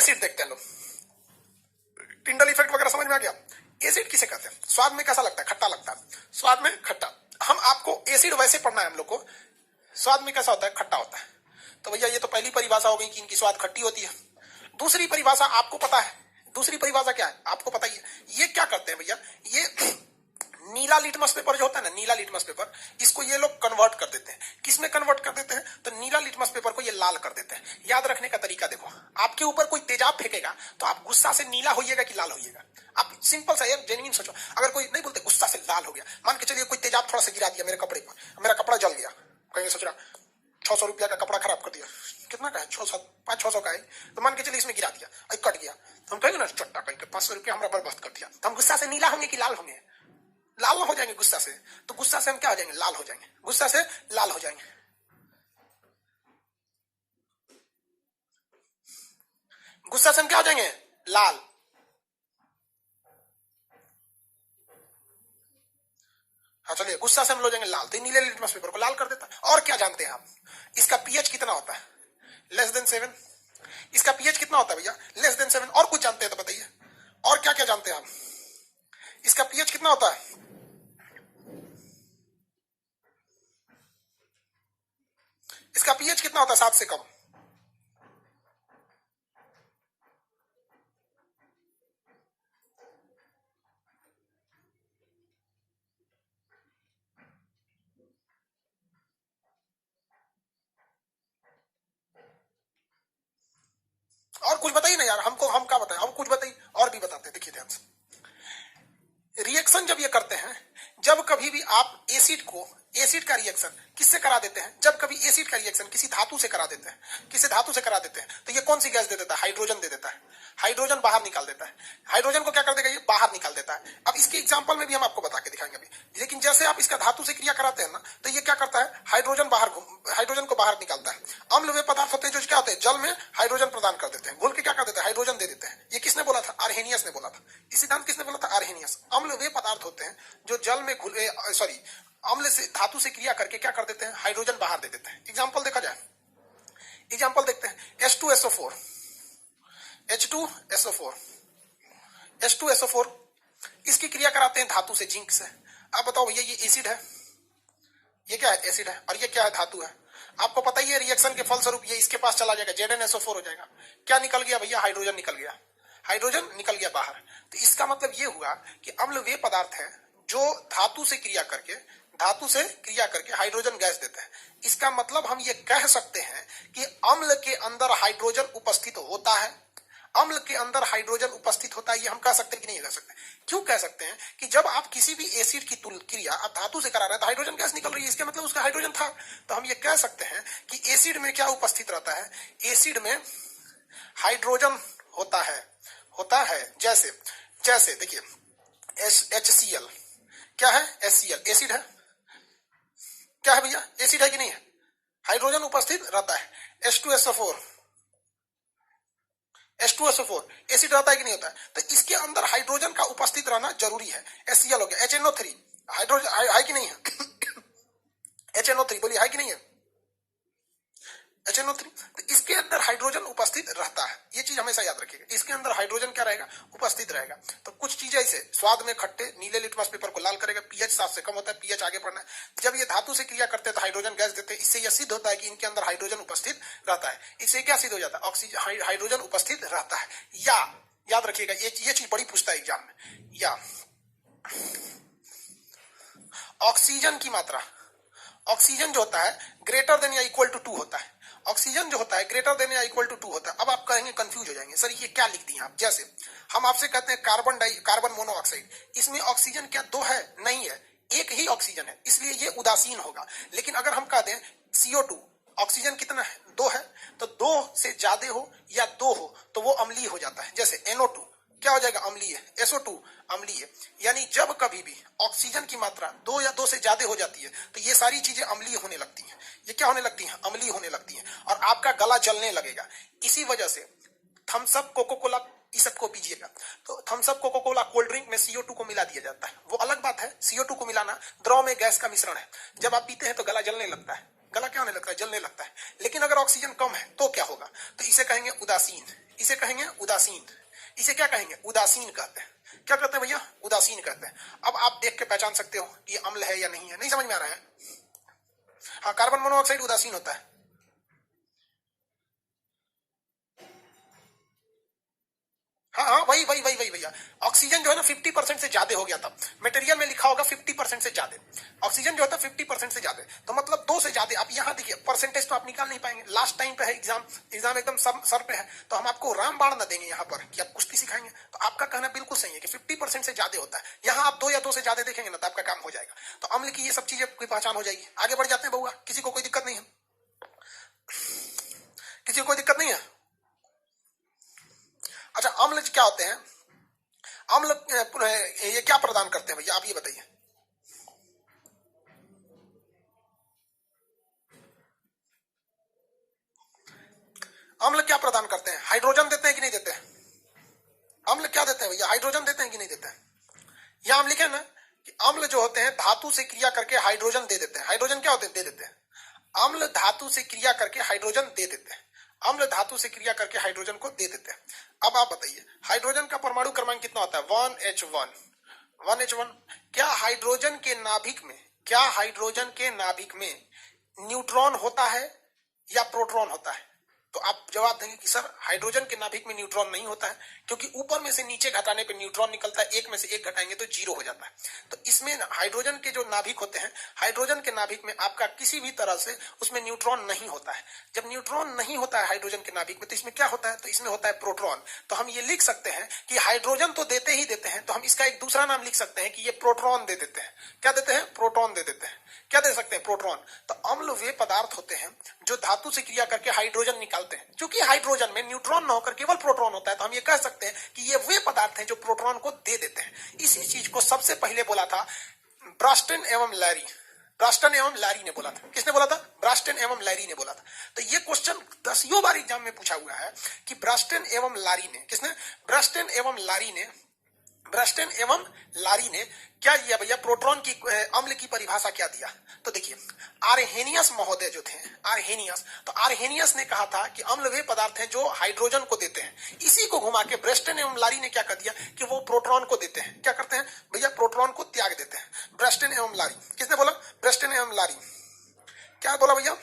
Acid देखते हैं लोग, टिंडल इफेक्ट वगैरह समझ में आ गया। एसिड किसे कहते हैं? स्वाद में कैसा लगता है? खट्टा लगता है, स्वाद में खट्टा। हम आपको एसिड वैसे पढ़ना है हम लोग को, स्वाद में कैसा होता है? खट्टा होता है। तो भैया ये तो पहली परिभाषा हो गई कि इनकी स्वाद खट्टी होती है। दूसरी परिभाषा आपको पता है, दूसरी परिभाषा क्या है आपको पता ही है। ये क्या करते हैं भैया, ये नीला लिटमस पेपर जो होता है ना, नीला लिटमस पेपर, इसको ये लोग कन्वर्ट कर देते हैं। किसमें कन्वर्ट कर देते हैं? तो नीला लिटमस पेपर को ये लाल कर देते हैं। याद रखने का तरीका देखो, आपके ऊपर कोई तेजाब फेंकेगा तो आप गुस्सा से नीला होइएगा कि लाल होइएगा? आप सिंपल सा एक जेन्युइन सोचो। अगर कोई नहीं बोलते गुस्सा से लाल हो गया, मान के चलिए कोई तेजाब थोड़ा सा गिरा दिया मेरे कपड़े पर, मेरा कपड़ा जल गया, कहीं सोच रहा 600 रुपया का कपड़ा खराब कर दिया, कितना का है? 500 का है, तो मान के चलिए इसमें गिरा दिया और कट गया, तो हम कहेंगे ना चट्टा कहीं 500 रुपया हमारा बर्बाद कर दिया। तो हम गुस्सा से नीला होंगे कि लाल होंगे? लाल हो जाएंगे गुस्सा से। तो गुस्सा से हम क्या हो जाएंगे? लाल हो जाएंगे, गुस्सा से लाल हो जाएंगे। गुस्सा से हम क्या हो जाएंगे? लाल। हाँ चलिए, गुस्सा से हम हो जाएंगे लाल, तो नीले लिटमस पेपर को लाल कर देता है। और क्या जानते हैं आप? इसका पीएच कितना होता है? <7। इसका पीएच कितना होता है भैया? <7। और कुछ जानते हैं तो बताइए, और क्या क्या जानते हैं आप? इसका पीएच कितना होता है? इसका पीएच कितना होता है 7 से कम? और कुछ बताइए ना यार, हमको हम क्या बताएं, हम कुछ बताइए और भी बताते हैं। देखिए ध्यान से, रिएक्शन जब ये करते हैं, जब कभी भी आप एसिड को, एसिड का रिएक्शन किससे करा देते हैं? जब कभी एसिड का रिएक्शन किसी धातु से करा देते हैं, किसी धातु से करा देते हैं, तो ये कौन सी गैस दे देता है? हाइड्रोजन दे देता है। हाइड्रोजन बाहर निकाल देता है। हाइड्रोजन को क्या कर देगा? ये बाहर निकाल देता है। अब इसके एग्जांपल में भी हम आपको बता के दिखाएंगे अभी। लेकिन जैसे आप इसका धातु से क्रिया कराते हैं ना, तो ये क्या करता है? हाइड्रोजन को बाहर निकालता है। अम्ल वे पदार्थ होते हैं जो क्या होते हैं? जल में हाइड्रोजन प्रदान कर देते हैं, घुल के क्या कर देते हैं? हाइड्रोजन दे देते हैं। ये किसने बोला था? आर्हेनियस ने बोला था। इस सिद्धांत किसने बोला था? आर्हेनियस। अम्ल वे पदार्थ होते हैं जो जल में अम्ल से, धातु से क्रिया करके क्या कर देते हैं? हाइड्रोजन बाहर दे देते हैं। एग्जाम्पल देखा जाए, एग्जाम्पल देखते हैं। H2SO4, H2SO4, H2SO4, इसकी क्रिया कराते हैं धातु से, जिंक से। अब बताओ भैया, ये एसिड है, ये क्या है? एसिड है, और ये क्या है? धातु है। आपको पता ही है रिएक्शन के फलस्वरूप ये इसके पास चला जाएगा, ZnSO4 हो जाएगा। क्या निकल गया भैया? हाइड्रोजन निकल गया, हाइड्रोजन निकल गया बाहर। तो इसका मतलब ये हुआ कि अम्ल वे पदार्थ है जो धातु से क्रिया करके हाइड्रोजन गैस देते हैं। इसका मतलब हम ये कह सकते हैं कि अम्ल के अंदर हाइड्रोजन उपस्थित होता है। अम्ल के अंदर हाइड्रोजन उपस्थित होता है, ये हम कह सकते हैं कि नहीं कह सकते? क्यों कह सकते हैं? कि जब आप किसी भी एसिड की क्रिया आप धातु से करा रहे हैं तो हाइड्रोजन गैस निकल रही है, इसके मतलब उसका हाइड्रोजन था। तो हम ये कह सकते हैं कि एसिड में क्या उपस्थित रहता है? एसिड में हाइड्रोजन होता है। जैसे देखिए, HCl क्या है? HCl एसिड है। क्या है भैया? एसिड है कि नहीं है? हाइड्रोजन उपस्थित रहता है। H2SO4 एसिड रहता है कि नहीं होता है? तो इसके अंदर हाइड्रोजन का उपस्थित रहना जरूरी है। HCl हो गया। HNO3 हाइड्रोजन है कि नहीं है? HNO3 बोलिए, है कि नहीं है? HNO3, तो इसके अंदर हाइड्रोजन उपस्थित रहता है। ये चीज हमेशा याद रखिएगा, इसके अंदर हाइड्रोजन क्या रहेगा? उपस्थित रहेगा। तो कुछ चीजें ऐसे, स्वाद में खट्टे, नीले लिटमस पेपर को लाल करेगा, पीएच 7 से कम होता है, पीएच आगे बढ़ना है। जब ये धातु से क्रिया करते हैं तो हाइड्रोजन गैस देते हैं। इससे यह सिद्ध होता है कि इनके अंदर हाइड्रोजन उपस्थित रहता है। इससे क्या सिद्ध हो जाता है? ऑक्सीजन, हाइड्रोजन उपस्थित रहता है। या याद रखिएगा, ये चीज बड़ी पूछता है एग्जाम में। या ऑक्सीजन की मात्रा, ऑक्सीजन जो होता है ग्रेटर देन या इक्वल टू 2 होता है। ऑक्सीजन जो होता है ग्रेटर देन या इक्वल टू 2 होता है। अब आप कहेंगे, कंफ्यूज हो जाएंगे, सर ये क्या लिख दिए आप? जैसे हम आपसे कहते हैं कार्बन मोनोऑक्साइड, इसमें ऑक्सीजन क्या 2 है? नहीं है, एक ही ऑक्सीजन है, इसलिए ये उदासीन होगा। लेकिन अगर हम कह दें CO2, ऑक्सीजन कितना है? 2 है, तो 2 से ज्यादा हो या 2 हो तो वो अम्लीय हो जाता है। जैसे NO2 क्या हो जाएगा? अम्लीय। SO2 अम्लीय। यानी जब कभी भी ऑक्सीजन की मात्रा 2 या 2 से ज्यादा हो जाती है तो ये सारी चीजें अम्लीय होने लगती हैं। ये क्या होने लगती हैं? अम्लीय होने लगती हैं, और आपका गला जलने लगेगा। इसी वजह से थम्स अप, कोको कोला, इस सब को पीजिएगा तो Thums Up, Coca Cola, cold drink में CO2 को मिला दिया जाता है। वो अलग बात है, CO2 को मिलाना द्रव में गैस का मिश्रण है। जब आप पीते हैं तो गला जलने लगता है। गला क्या होने लगता है? जलने लगता है। लेकिन अगर ऑक्सीजन कम है तो क्या होगा? तो इसे कहेंगे उदासीन। इसे कहेंगे उदासीन। इसे क्या कहेंगे? उदासीन कहते हैं। क्या कहते हैं भैया? उदासीन कहते हैं। अब आप देख के पहचान सकते हो कि ये अम्ल है या नहीं है। नहीं समझ में आ रहा है? हाँ, कार्बन मोनोऑक्साइड उदासीन होता है। हाँ हाँ, वही वही वही वही भैया। ऑक्सीजन जो है ना 50% से ज्यादा हो गया था। मटेरियल में लिखा होगा 50% से ज्यादा। ऑक्सीजन जो होता है 50% से ज्यादा, तो मतलब 2 से ज्यादा। आप यहाँ देखिए, परसेंटेज तो आप निकाल नहीं पाएंगे। लास्ट टाइम पे है एग्जाम, एग्जाम एकदम सर पे है, तो हम आपको रामबाण न देंगे यहाँ पर कि आप कुश्ती सिखाएंगे। तो आपका कहना बिल्कुल सही है कि 50% से ज्यादा होता है। यहाँ आप 2 या 2 से ज्यादा देखेंगे ना तो आपका काम हो जाएगा। तो अम्ल की ये सब चीजें की पहचान हो जाएगी। आगे बढ़ जाते हैं बउआ, किसी को कोई दिक्कत नहीं है? किसी को कोई दिक्कत नहीं है? अच्छा, अम्ल क्या होते हैं? अम्ल ये क्या प्रदान करते हैं भैया, आप ये बताइए। अम्ल क्या प्रदान करते हैं? हाइड्रोजन देते हैं कि नहीं देते हैं? अम्ल क्या देते हैं भैया? हाइड्रोजन देते हैं कि नहीं देते हैं? यहां हम लिखे ना कि अम्ल जो होते हैं धातु से क्रिया करके हाइड्रोजन दे देते हैं। हाइड्रोजन क्या होते हैं? दे देते हैं। अम्ल धातु से क्रिया करके हाइड्रोजन दे देते हैं। अम्ल धातु से क्रिया करके हाइड्रोजन को दे देते हैं। अब आप बताइए, हाइड्रोजन का परमाणु क्रमांक कितना होता है? 1H1। 1H1। क्या हाइड्रोजन के नाभिक में, क्या हाइड्रोजन के नाभिक में न्यूट्रॉन होता है या प्रोटॉन होता है? तो आप जवाब देंगे कि सर हाइड्रोजन के नाभिक में न्यूट्रॉन नहीं होता है, क्योंकि ऊपर में से नीचे घटाने पे न्यूट्रॉन निकलता है, एक में से एक घटाएंगे तो 0 हो जाता है। तो इसमें हाइड्रोजन के जो नाभिक होते हैं, हाइड्रोजन के नाभिक में आपका किसी भी तरह से उसमें न्यूट्रॉन नहीं होता है। जब न्यूट्रॉन नहीं होता है हाइड्रोजन के नाभिक में, तो इसमें क्या होता है? तो इसमें होता है प्रोटॉन। तो हम ये लिख सकते हैं कि हाइड्रोजन तो देते ही देते हैं, तो हम इसका एक दूसरा नाम लिख सकते हैं कि ये प्रोटॉन दे देते हैं। क्या देते हैं? प्रोटॉन दे देते हैं। क्या दे सकते हैं? प्रोटॉन। तो अम्ल वे पदार्थ होते हैं जो धातु से क्रिया करके हाइड्रोजन निकालते हैं। क्योंकि हाइड्रोजन में न्यूट्रॉन न होकर केवल प्रोटॉन होता है, तो हम ये कह सकते हैं कि ये वे पदार्थ हैं जो प्रोटॉन को दे देते हैं। इसी चीज को सबसे पहले बोला था ब्रास्टन एवं लैरी। ब्रास्टन एवं लैरी ने बोला था। किसने बोला था? ब्रास्टन एवं लैरी ने बोला था। तो ये क्वेश्चन 10 बार एग्जाम में पूछा हुआ है कि ब्रास्टन एवं लैरी ने, किसने? ब्रास्टन एवं लैरी ने, ब्रास्टन एवं लारी ने क्या दिया भैया? प्रोटॉन की अम्ल की परिभाषा क्या दिया? तो देखिए, आर्हेनियस महोदय जो थे, आर्हेनियस, तो आर्हेनियस ने कहा था कि अम्ल वे पदार्थ हैं जो हाइड्रोजन को देते हैं। इसी को घुमा के ब्रास्टन एवं लारी ने क्या कर दिया कि वो प्रोटॉन को देते हैं। क्या करते हैं भैया? प्रोटॉन को त्याग देते हैं। ब्रास्टन एवं लारी, किसने बोला? ब्रास्टन एवं लारी। क्या बोला भैया?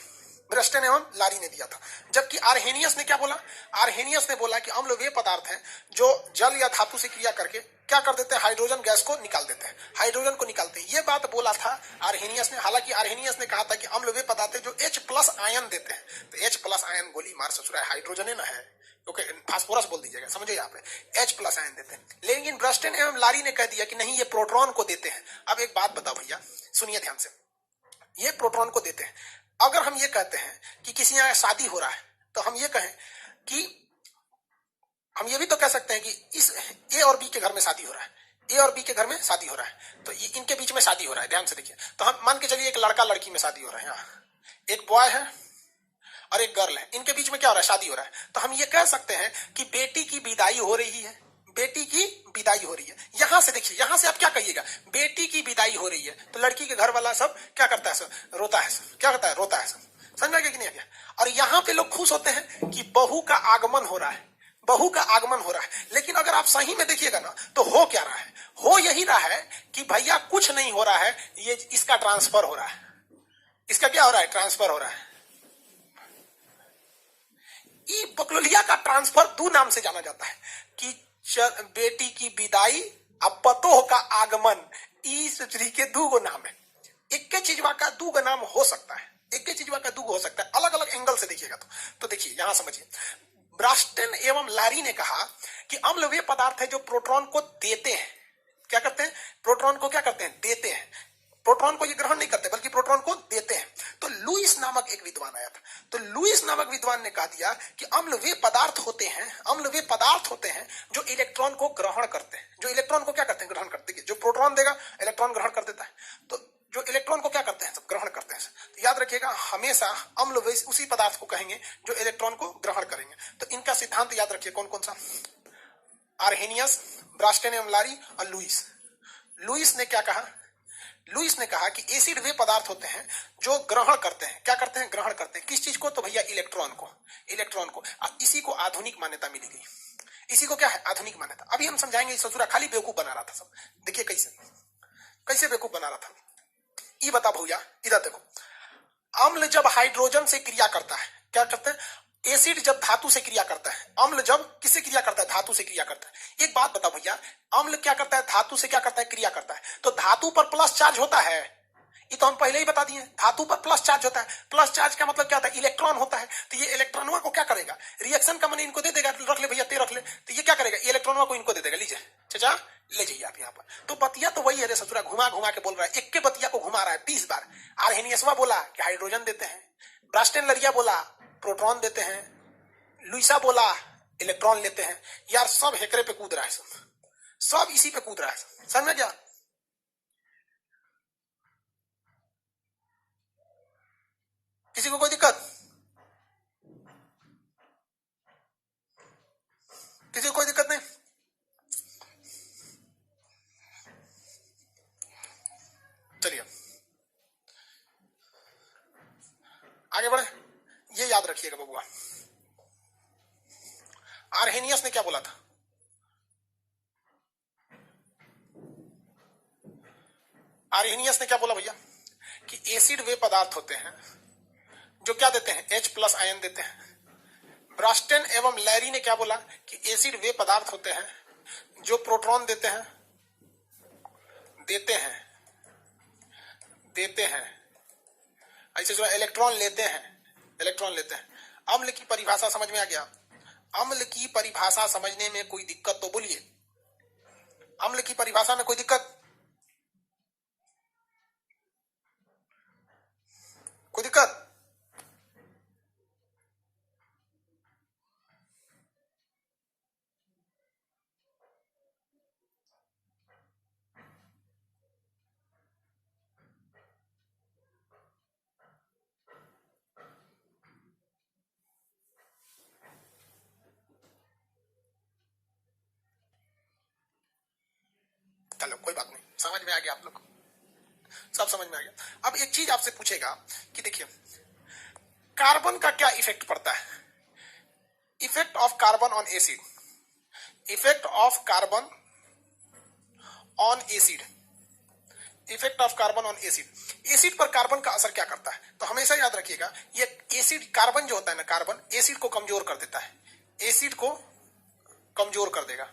ब्रास्टन एवं लारी ने दिया था। जबकि आर्हेनियस ने क्या बोला? आर्हेनियस ने बोला कि अम्ल वे पदार्थ हैं जो जल या धातु से क्रिया करके क्या कर देते हैं? हाइड्रोजन गैस को निकाल देते हैं, हाइड्रोजन को निकालते हैं। ये बात बोला था आर्हेनियस ने। हालांकि आर्हेनियस ने कहा था कि अम्ल वे पदार्थ है जो H+ आयन देते हैं। तो H+ आयन गोली मार ससुरा है, हाइड्रोजन है ना है, ओके, फास्फोरस बोल दीजिएगा, समझे यहाँ पे, H+ आयन देते हैं। लेकिन ब्रास्टन एवं लारी ने कह दिया कि नहीं, ये प्रोटॉन को देते हैं। अब एक बात बताओ भैया, सुनिए ध्यान से, ये प्रोटॉन को देते हैं। अगर हम ये कहते हैं कि किसी यहाँ शादी हो रहा है, तो हम ये कहें कि हम ये भी तो कह सकते हैं कि इस ए और बी के घर में शादी हो रहा है, ए और बी के घर में शादी हो रहा है, तो ये इनके बीच में शादी हो रहा है। ध्यान से देखिए, तो हम मान के चलिए एक लड़का लड़की में शादी हो रहा है, यहाँ एक बॉय है और एक गर्ल है, इनके बीच में क्या हो रहा है? शादी हो रहा है। तो हम ये कह सकते हैं कि बेटी की विदाई हो रही है, बेटी की विदाई हो रही है। यहां से देखिए, यहां से आप क्या कहिएगा? बेटी की विदाई हो रही है, तो लड़की के घर वाला सब क्या करता है? सब रोता है, सब क्या करता है? रोता है। सब समझ में कि नहीं आ गया? और यहाँ पे लोग खुश होते हैं कि बहू का आगमन हो रहा है, बहू का आगमन हो रहा है। लेकिन अगर आप सही में देखिएगा ना, तो हो क्या रहा है? हो यही रहा है कि भैया कुछ नहीं हो रहा है, ये इसका ट्रांसफर हो रहा है। इसका क्या हो रहा है? ट्रांसफर हो रहा है। ई बकलोलिया का ट्रांसफर 2 नाम से जाना जाता है कि बेटी की विदाई अब पतोह का आगमन, ई सुचरी के 2 नाम है। एक के चीजवा का 2 नाम हो सकता है, एक के चीजवा का 2 हो सकता है, अलग अलग एंगल से देखिएगा। तो देखिए यहां समझिए, ब्रास्टन एवं लारी ने कहा कि अम्ल वे पदार्थ है जो प्रोटॉन को देते हैं। क्या करते हैं? प्रोटॉन को क्या करते हैं? देते हैं। प्रोटॉन को ये ग्रहण नहीं करते, बल्कि प्रोटॉन को देते हैं। तो लुईस नामक एक विद्वान आया था, तो लुईस नामक विद्वान ने कहा दिया कि अम्ल वे पदार्थ होते हैं, अम्ल वे पदार्थ होते हैं जो इलेक्ट्रॉन को ग्रहण करते हैं। जो इलेक्ट्रॉन को क्या करते हैं? ग्रहण करते हैं। जो प्रोटॉन देगा, इलेक्ट्रॉन ग्रहण कर देता है, तो जो इलेक्ट्रॉन को क्या करते हैं? सब ग्रहण करते हैं। तो याद रखिएगा, हमेशा अम्ल वे उसी पदार्थ को कहेंगे जो इलेक्ट्रॉन को ग्रहण करेंगे। तो इनका सिद्धांत याद रखिए कौन कौन सा? आर्हेनियस, ब्रास्टन एवं लारी और लुईस। लुईस ने क्या कहा लुईस ने कहा कि एसिड वे पदार्थ होते हैं जो ग्रहण करते हैं, क्या करते हैं, ग्रहण करते हैं, किस चीज को, तो भैया इलेक्ट्रॉन को, इलेक्ट्रॉन को। अब इसी को आधुनिक मान्यता मिली गई, इसी को क्या है, आधुनिक मान्यता। अभी हम समझाएंगे, ससुरा खाली बेवकूफ बना रहा था सब। देखिए कैसे कैसे बेवकूफ बना रहा था, ये बता भैया, इधर देखो। अम्ल जब हाइड्रोजन से क्रिया करता है, क्या करता है, एसिड जब धातु से क्रिया करता है, अम्ल जब किससे क्रिया करता है, धातु से क्रिया करता है। एक बात बता भैया, अम्ल क्या करता है, धातु से क्या करता है, क्रिया करता है, तो धातु पर प्लस चार्ज होता है, ये तो हम पहले ही बता दिए, धातु पर प्लस चार्ज होता है। प्लस चार्ज का मतलब क्या होता है, इलेक्ट्रॉन होता है। तो ये इलेक्ट्रॉनों को क्या करेगा, रिएक्शन का मन इनको दे देगा, रख ले भैया, ते रख ले, तो ये क्या करेगा, इलेक्ट्रॉनों को इनको दे देगा, लीजिए चाचा ले जाइए आप यहाँ पर। तो बतिया तो वही है रे ससुरा, घुमा घुमा के बोल रहा है, एक के बतिया को घुमा रहा है 20 बार। आर्हेनियसवा बोला कि हाइड्रोजन देते हैं, ब्रास्टेनलरिया बोला प्रोटॉन देते हैं, लुईसा बोला इलेक्ट्रॉन लेते हैं। यार सब हेकरे पे कूद रहा है, सब इसी पे कूद रहा है, समझ में क्या। किसी को कोई दिक्कत, किसी को कोई दिक्कत नहीं, चलिए आगे बढ़े। ये याद रखिएगा बबुआ, आर्हेनियस ने क्या बोला था, आर्हेनियस ने क्या बोला भैया, कि एसिड वे पदार्थ होते हैं जो क्या देते हैं, H+ आयन देते हैं। ब्रास्टन एवं लैरी ने क्या बोला, कि एसिड वे पदार्थ होते हैं जो प्रोटॉन देते हैं, देते हैं, देते हैं, ऐसे जो इलेक्ट्रॉन लेते हैं, इलेक्ट्रॉन लेते हैं। अम्ल की परिभाषा समझ में आ गया, अम्ल की परिभाषा समझने में कोई दिक्कत तो बोलिए, अम्ल की परिभाषा में कोई दिक्कत, कोई दिक्कत, चलो कोई बात नहीं, समझ में आ गया आप लोग, सब समझ में आ गया। अब एक चीज आपसे पूछेगा कि देखिए कार्बन का क्या इफेक्ट पड़ता है, effect of carbon on acid, effect of carbon on acid, effect of carbon on acid, acid पर कार्बन का असर क्या करता है। तो हमेशा याद रखिएगा, ये एसिड, कार्बन जो होता है ना, कार्बन एसिड को कमजोर कर देता है, एसिड को कमजोर कर देगा,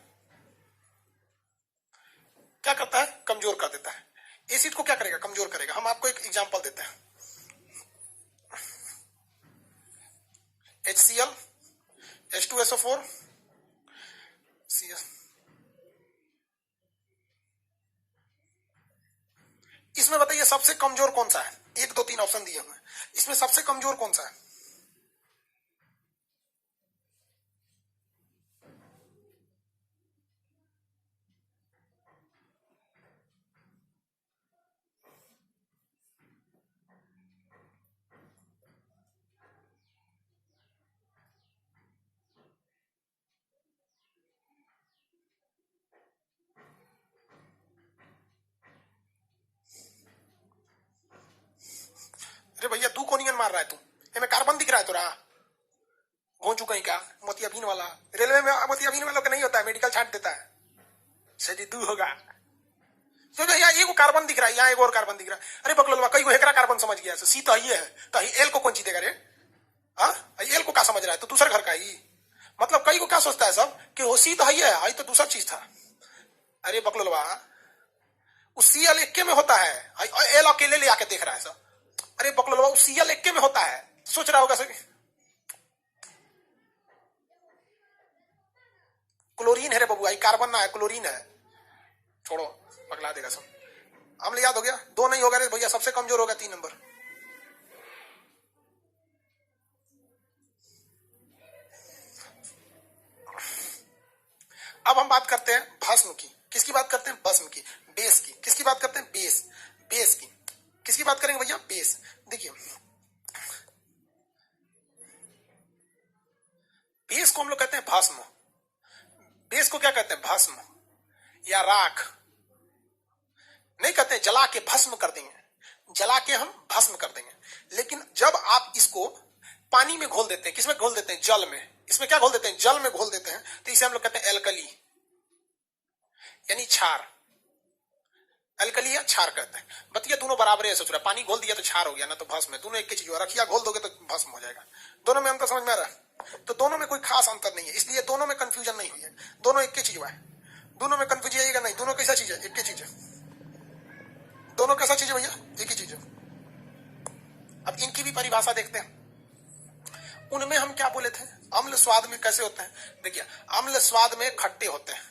क्या करता है, कमजोर कर देता है। एसिड को क्या करेगा, कमजोर करेगा। हम आपको एक एग्जांपल देते हैं, HCl, H2SO4, CS, इसमें बताइए सबसे कमजोर कौन सा है, 1 2 3 ऑप्शन दिए हुए हैं, इसमें सबसे कमजोर कौन सा है, अरे भैया तू कोनियन मार रहा है, तू हमें कार्बन दिख रहा है तोरा, घोंचू कहीं का, मोतियाबिंद वाला। रेलवे में मोतियाबिंद वालों का नहीं होता है, मेडिकल छांट देता है, सही तू होगा। तो यहाँ एगो कार्बन दिख रहा है, यहाँ एगो और कार्बन दिख रहा है। अरे बकलोलवा कई गो हेकरा कार्बन समझ गया, सी तो ही है, तो ही एल को कौन चीज देगा रे, हाँ एल को क्या समझ रहा है, तो दूसरे घर का ही, मतलब कई को क्या सोचता है सब कि वो सी तो ही है, तो दूसरा चीज था। अरे बकलोलवा उस सीएल एक्के में होता है, एल अकेले ले आके देख रहा है सब। अरे बकलोलवा उस सीएल एक्के में होता है, सोच रहा होगा सभी, क्लोरीन है रे बबुआ, कार्बन ना है, क्लोरीन है, छोड़ो पगला देगा सब। अम्ल याद हो गया, 2 नहीं होगा रे भैया, सबसे कमजोर होगा 3 नंबर। अब हम बात करते हैं भस्म की, किसकी बात करते हैं, भस्म की, बेस की, किसकी बात करते हैं, बेस, बेस की, किसकी बात करेंगे भैया, बेस। देखिए बेस को हम लोग कहते हैं भस्म, बेस को क्या कहते हैं, भस्म या राख, नहीं कहते हैं जला के भस्म कर देंगे, जला के हम भस्म कर देंगे। लेकिन जब आप इसको पानी में घोल देते हैं, किसमें घोल देते हैं? जल में। इसमें क्या घोल देते हैं? जल में घोल देते हैं, तो इसे हम लोग कहते हैं एल्कली, यानी क्षार। एल्कली या क्षार कहते हैं। बतिया दोनों बराबर है, सोच रहा पानी घोल दिया तो क्षार हो गया ना, तो भस्म है। दोनों एक ही चीज हो, रखिया घोल दोगे तो भस्म हो जाएगा। दोनों में अंतर समझ में आ रहा है? तो दोनों में कोई खास अंतर नहीं है, इसलिए दोनों में कंफ्यूजन नहीं हुई है, दोनों एक ही चीज है। दोनों में कंफ्यूजन आएगा नहीं, दोनों कैसा चीज है? एक ही चीज है। दोनों कैसा चीज है भैया? एक ही चीज है। अब इनकी भी परिभाषा देखते हैं। उनमें हम क्या बोले थे? अम्ल स्वाद में कैसे होते हैं? देखिए, अम्ल स्वाद में खट्टे होते हैं।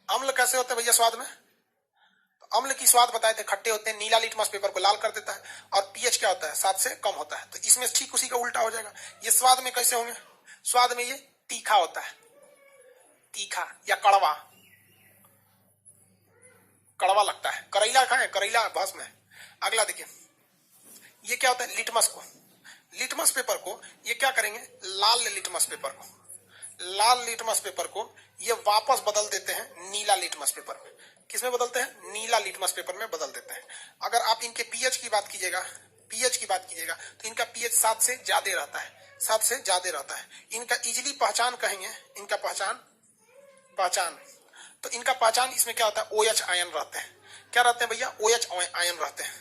अम्ल कैसे होते हैं भैया स्वाद में? अम्ल की स्वाद बताए थे, खट्टे होते हैं। नीला लिटमस पेपर को लाल कर देता है। और पीएच क्या होता है? 7 से कम होता है। तो इसमें ठीक उसी का उल्टा हो जाएगा। ये स्वाद में कैसे होंगे? स्वाद में ये तीखा होता है, तीखा या कड़वा, कड़वा लगता है। करेला खाएं, करेला भस्म है। अगला देखिए, ये क्या होता है? लिटमस को, लिटमस पेपर को ये क्या करेंगे? लाल लिटमस पेपर को, लाल लिटमस पेपर को ये वापस बदल देते हैं नीला लिटमस पेपर में। किसमें बदलते हैं? नीला लिटमस पेपर में बदल देते हैं। अगर आप इनके पीएच की बात कीजिएगा, पीएच की बात कीजिएगा, तो इनका पीएच 7 से ज्यादा रहता है, 7 से ज्यादा रहता है। इनका इजिली पहचान कहेंगे, इनका पहचान तो इनका पहचान इसमें क्या होता है? OH आयन रहते हैं। क्या रहते हैं भैया? OH आयन रहते हैं।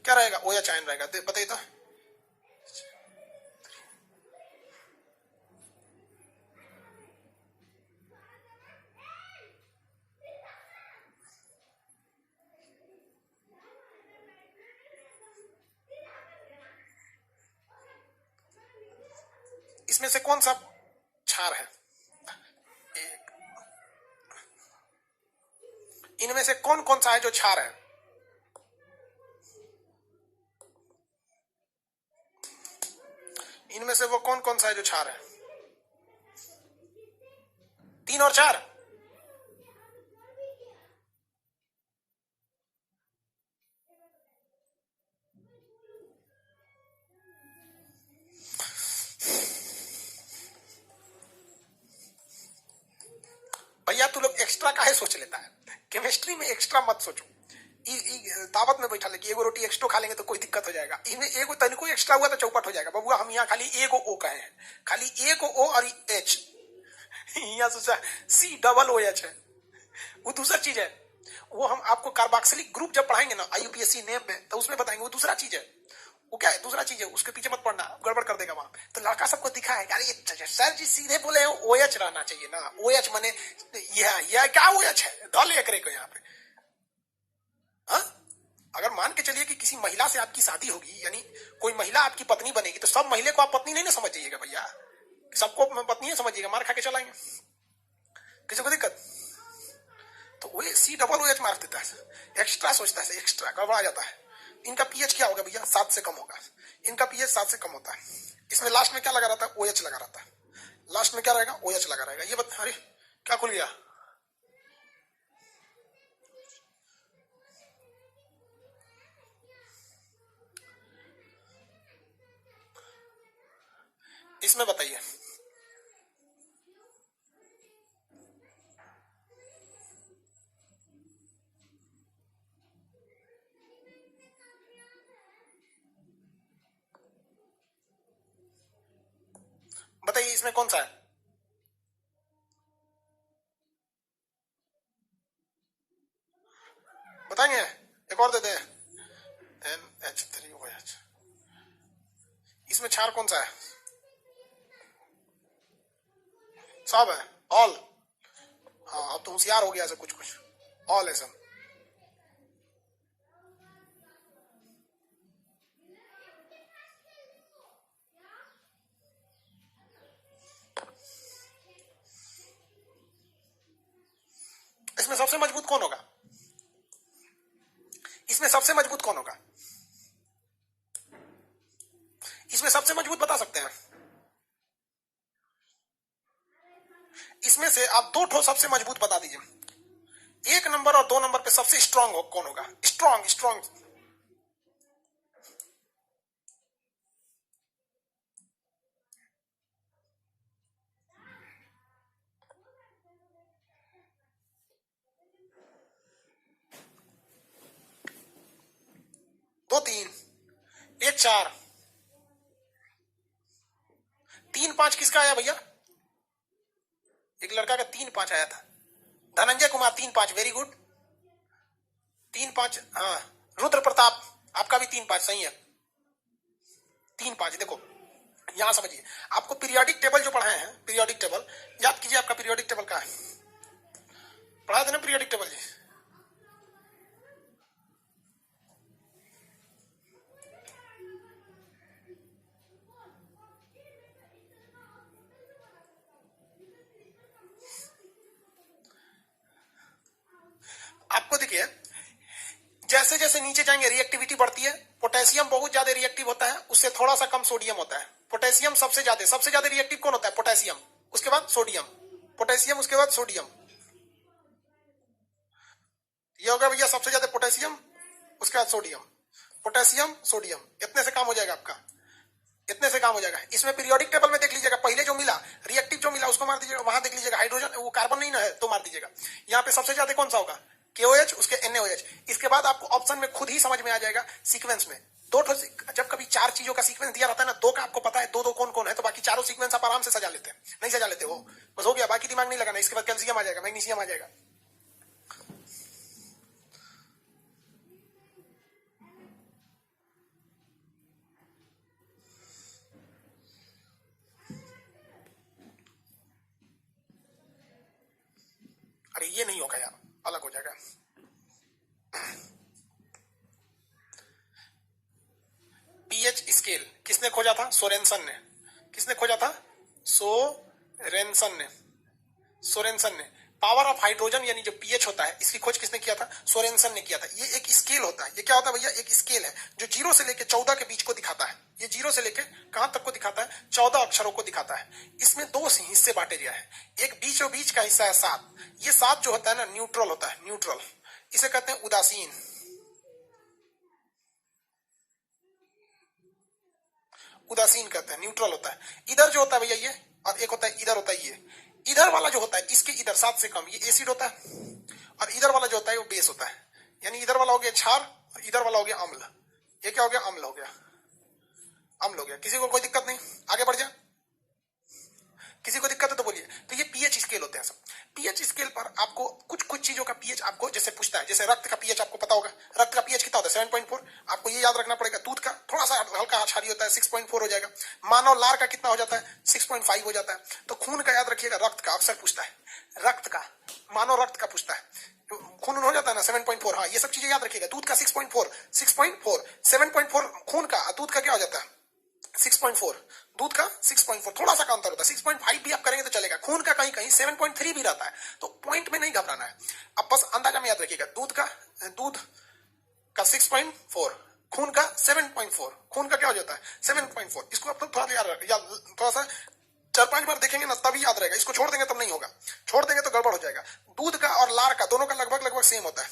क्या रहेगा? OH आयन रहेगा। बताइए तो। इसमें से कौन सा क्षार है? इनमें से कौन कौन सा है जो क्षार है? इनमें से वो कौन कौन सा है जो क्षार है? 3 और 4। भैया तू लोग एक्स्ट्रा काहे सोच लेता है? केमिस्ट्री में एक्स्ट्रा मत सोचो। दावत में बैठा लेके एगो रोटी एक्स्ट्रा खा लेंगे तो कोई दिक्कत हो जाएगा। इनमें एगो तनिको एक्स्ट्रा हुआ तो चौपट हो जाएगा। बबुआ हम यहाँ खाली एगो ओ कहे हैं, खाली एगो ओ और एच। यहाँ सोचा COOH है, वो दूसरा चीज है। वो हम आपको कार्बोक्सिलिक ग्रुप जब पढ़ाएंगे ना IUPAC नेम में, तो उसमें बताएंगे वो दूसरा चीज है। वो क्या है? दूसरा चीज है, उसके पीछे मत पड़ना, गड़बड़ कर देगा वहां पे। तो लड़का सबको दिखा है, अरे सर जी सीधे बोले हैं OH रहना चाहिए ना। OH माने यह क्या OH है? धल एकरे को यहाँ पे। हाँ, अगर मान के चलिए कि किसी महिला से आपकी शादी होगी, यानी कोई महिला आपकी पत्नी बनेगी, तो सब महिला को आप पत्नी नहीं ना समझ जाइएगा भैया, सबको पत्नी ही समझिएगा, मार खा के चलाएंगे, किसी को दिक्कत। तो वो COOH मार देता है, एक्स्ट्रा सोचता है, एक्स्ट्रा गड़बड़ा जाता है। इनका पीएच क्या होगा भैया? 7 से कम होगा। इनका पीएच 7 से कम होता है। इसमें लास्ट में क्या लगा रहता है? OH लगा रहता है। लास्ट में क्या रहेगा? OH लगा रहेगा। ये बता, अरे क्या खुल गया? इसमें बताइए, बताइए इसमें कौन सा है? बताएंगे? एक और दे दे, NH3OH। इसमें क्षार कौन सा है? सब है, ऑल। हाँ, अब तो होशियार हो गया सब, कुछ कुछ ऑल है सब। इसमें सबसे मजबूत कौन होगा? इसमें सबसे मजबूत कौन होगा? इसमें सबसे मजबूत बता सकते हैं? इसमें से आप 2 ठो सबसे मजबूत बता दीजिए। 1 नंबर और 2 नंबर पे सबसे स्ट्रांग कौन होगा? Strong, strong. 4, 3-5 किसका आया भैया? एक लड़का का 3-5 आया था, धनंजय कुमार 3-5, वेरी गुड 3-5। हाँ रुद्र प्रताप आपका भी 3-5 सही है, 3-5। देखो यहां समझिए, आपको पीरियोडिक टेबल जो पढ़ाए हैं, पीरियोडिक टेबल याद कीजिए, आपका पीरियोडिक टेबल का है, पढ़ा देना पीरियोडिक टेबल जी। आपको देखिए जैसे जैसे नीचे जाएंगे रिएक्टिविटी बढ़ती है, पोटेशियम बहुत ज्यादा रिएक्टिव होता है, उससे थोड़ा सा कम सोडियम होता है। पोटेशियम सबसे ज्यादा रिएक्टिव कौन होता है? पोटेशियम, उसके बाद सोडियम, पोटेशियम उसके बाद सोडियम। ये हो गया भैया सबसे ज्यादा पोटेशियम, उसके बाद सोडियम, पोटेशियम सोडियम, इतने से काम हो जाएगा आपका, इतने से काम हो जाएगा। इसमें पीरियोडिक टेबल में देख लीजिएगा, पहले जो मिला रिएक्टिव जो मिला उसको मार दीजिएगा, वहां देख लीजिएगा हाइड्रोजन वो कार्बन नहीं ना है तो मार दीजिएगा। यहाँ पे सबसे ज्यादा कौन सा होगा? KOH, उसके NaOH। इसके बाद आपको ऑप्शन में खुद ही समझ में आ जाएगा सीक्वेंस में दो, जब कभी 4 चीजों का सीक्वेंस दिया रहता है ना, 2 का आपको पता है दो कौन कौन है, तो बाकी चारों सीक्वेंस आप आराम से सजा लेते हैं। नहीं सजा लेते हो बस हो गया, बाकी दिमाग नहीं लगाना। इसके बाद कैल्शियम आ जाएगा, मैग्नीशियम आ जाएगा। अरे ये नहीं होगा यार, अलग हो जाएगा। पीएच स्केल किसने खोजा था? सोरेनसन ने। किसने खोजा था? सोरेनसन ने। पावर ऑफ हाइड्रोजन यानी जो पीएच होता है, इसकी खोज किसने किया था? सोरेनसन ने किया था। ये एक स्केल होता है। ये क्या होता है भैया? एक स्केल है जो 0 से लेकर 14 के बीच को दिखाता है। ये 0 से लेकर कहां तक को दिखाता है? 14 अक्षरों को दिखाता है। इसमें 2 हिस्से बांटे गया है, एक बीचों बीच का हिस्सा है 7। ये 7 जो होता है ना, न्यूट्रल होता है, न्यूट्रल। इसे कहते हैं उदासीन। उदासीन कहते हैं, न्यूट्रल होता है। इधर जो होता है भैया ये, और एक होता है इधर होता है ये। इधर वाला जो होता है, इसके इधर 7 से कम, ये एसिड होता है। और इधर वाला जो होता है वो बेस होता है। यानी इधर वाला हो गया क्षार और इधर वाला हो गया अम्ल। ये क्या हो गया? अम्ल हो गया, अम्ल हो गया। किसी को कोई दिक्कत नहीं? आगे बढ़ जाए, किसी को दिक्कत है तो बोलिए। तो ये पीएच स्केल होते हैं सब। पीएच स्केल पर आपको कुछ कुछ चीजों का पीएच आपको जैसे पूछता है, जैसे रक्त का पीएच आपको पता होगा। रक्त का पीएच कितना होता है? 7.4। आपको ये याद रखना पड़ेगा। दूध का थोड़ा सा हल्का क्षारीय होता है, 6.4 हो जाएगा। मानव लार का कितना हो जाता है? 6.5 हो जाता है। तो खून का याद रखिएगा, रक्त का अक्सर पूछता है, रक्त का, मानव रक्त का पूछता है। खून हो जाता है ना 7.4। हाँ ये सब चीजें याद रखिएगा। दूध का 6.4, 7.4 खून का, दूध का क्या हो जाता है? 6.4। दूध का 6.4, थोड़ा सा का अंतर होता है। 6.5 भी आप करेंगे तो चलेगा। खून का कहीं कहीं 7.3 भी रहता है, तो पॉइंट में नहीं घबराना है। अब बस अंदाजा में याद रखिएगा, दूध का 6.4, खून का 7.4। खून का क्या हो जाता है? 7.4। इसको आप थोड़ा थोड़ा सा 4-5 बार देखेंगे ना तभी याद रहेगा। इसको छोड़ देंगे तब नहीं होगा, छोड़ देंगे तो गड़बड़ हो जाएगा। दूध का और लार का दोनों का लगभग सेम होता है।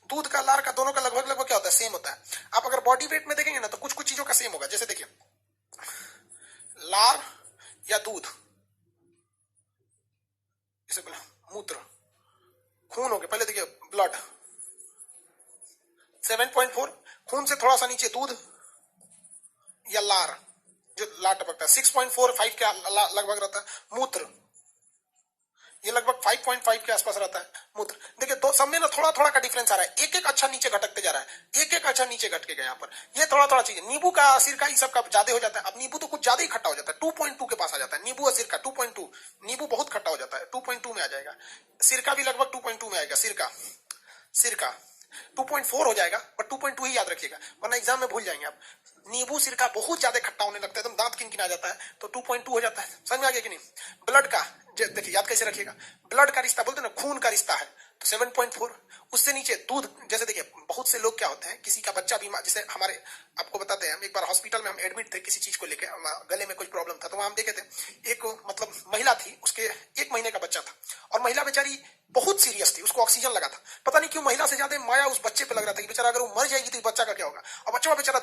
दूध का लार का दोनों का लगभग क्या होता है? सेम होता है। आप अगर बॉडी वेट में देखेंगे ना तो कुछ कुछ चीजों का सेम होगा। जैसे देखिए लार या दूध, इसे बोला मूत्र, खून हो गया। पहले देखिए ब्लड 7.4, खून से थोड़ा सा नीचे दूध या लार, जो लार टपकता है 6.45 के लगभग रहता है। मूत्र ये लगभग 5.5 के आसपास रहता है। मूत्र देखिए तो सब में ना थोड़ा थोड़ा का डिफरेंस आ रहा है। एक एक अच्छा नीचे घटकते जा रहा है, एक एक अच्छा नीचे घटके गया। यहाँ पर ये थोड़ा थोड़ा चीज, नींबू का सिरका ये सब का ज्यादा हो जाता है। अब नींबू तो कुछ ज्यादा ही खट्टा हो जाता है, 2.2 के पास आ जाता है। नींबू और सिरका 2.2, नींबू बहुत खट्टा हो जाता है, 2.2 में आ जाएगा। सिरका भी लगभग 2.2 में आएगा। सिरका 2.4 हो जाएगा, पर 2.2 ही याद रखिएगा वरना एग्जाम में भूल जाएंगे आप। नींबू सिरका बहुत ज्यादा खट्टा होने लगता है, एकदम दांत किनकिना जाता है, तो 2.2 हो जाता है। समझ में आ गया कि नहीं? ब्लड का देखिए याद कैसे रखिएगा, ब्लड का रिश्ता बोलते हैं ना, खून का रिश्ता है, तो 7.4। उससे नीचे दूध, जैसे देखिए बहुत से लोग क्या होते हैं, किसी का बच्चा बीमार, जैसे हमारे आपको बताते हैं, हम एक बार हॉस्पिटल में हम एडमिट थे किसी चीज को लेकर, गले में कुछ प्रॉब्लम था, तो वहां हम देखे थे एक मतलब महिला थी, उसके 1 महीने का बच्चा था और महिला बेचारी बहुत सीरियस थी, उसको ऑक्सीजन लगा था। पता नहीं क्यों महिला से ज्यादा माया उस बच्चे पे लग रहा था कि बेचारा अगर वो मर जाएगी तो बच्चा का क्या होगा। और बच्चा बेचारा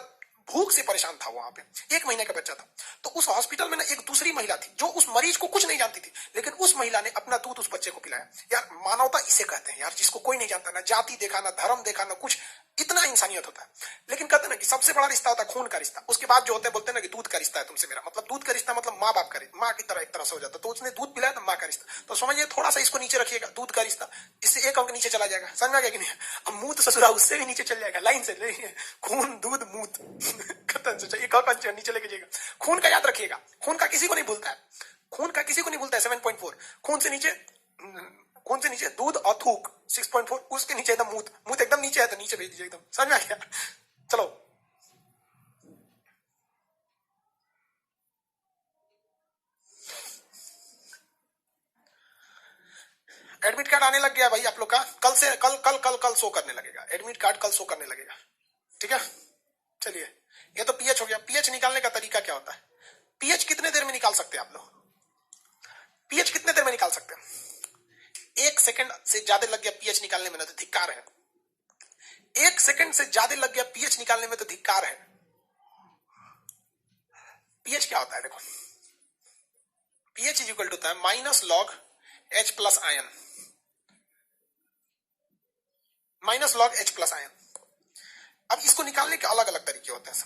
भूख से परेशान था, वहां पे 1 महीने का बच्चा था। तो उस हॉस्पिटल में ना एक दूसरी महिला थी जो उस मरीज को कुछ नहीं जानती थी, लेकिन उस महिला ने अपना दूध उस बच्चे को पिलाया। यार मानवता इसे कहते हैं यार, जिसको कोई नहीं जानता, ना जाति देखा, ना धर्म देखा, ना कुछ, इतना इंसानियत होता है। लेकिन कहते हैं ना कि सबसे बड़ा रिश्ता होता है खून का रिश्ता, उसके बाद जो होते हैं बोलते हैं ना कि दूध का रिश्ता है तुमसे मेरा, मतलब दूध का रिश्ता मतलब माँ बाप का रिश्ता, माँ की तरह एक तरह से हो जाता है। तो उसने दूध पिलाया तो माँ का रिश्ता, तो समझिए थोड़ा सा इसको नीचे रखिएगा, दूध का रिश्ता, इससे एक अंक नीचे चला जाएगा, समझ में आ गया कि नहीं। अब मूत ससुरा उससे भी नीचे चल जाएगा, लाइन से खून दूध मूत खत्म से एक अंक नीचे लेके जाएगा। खून का याद रखिएगा, खून का किसी को नहीं भूलता है, खून का किसी को नहीं भूलता है। 7.4 खून से नीचे, खून से नीचे दूध और थूक 6.4, उसके नीचे एकदम मूत, मूत एकदम नीचे है तो नीचे भेज दीजिए एकदम, समझ में आ गया। चलो एडमिट कार्ड आने लग गया भाई आप लोग का, कल से कल शो करने लगेगा, एडमिट कार्ड कल शो करने लगेगा, ठीक है। चलिए ये तो पीएच हो गया। पीएच निकालने का तरीका क्या होता है? पीएच कितने देर में निकाल सकते हैं आप लोग? पीएच कितने देर में निकाल सकते हैं? 1 सेकंड से ज्यादा लग गया पीएच निकालने में तो धिक्कार है। 1 सेकंड से ज्यादा लग गया पीएच निकालने में तो धिक्कार है। पीएच क्या होता है देखो, पीएच इज इक्वल टू होता है minus log H plus ion, minus log H plus ion. अब इसको निकालने के अलग अलग तरीके होते हैं,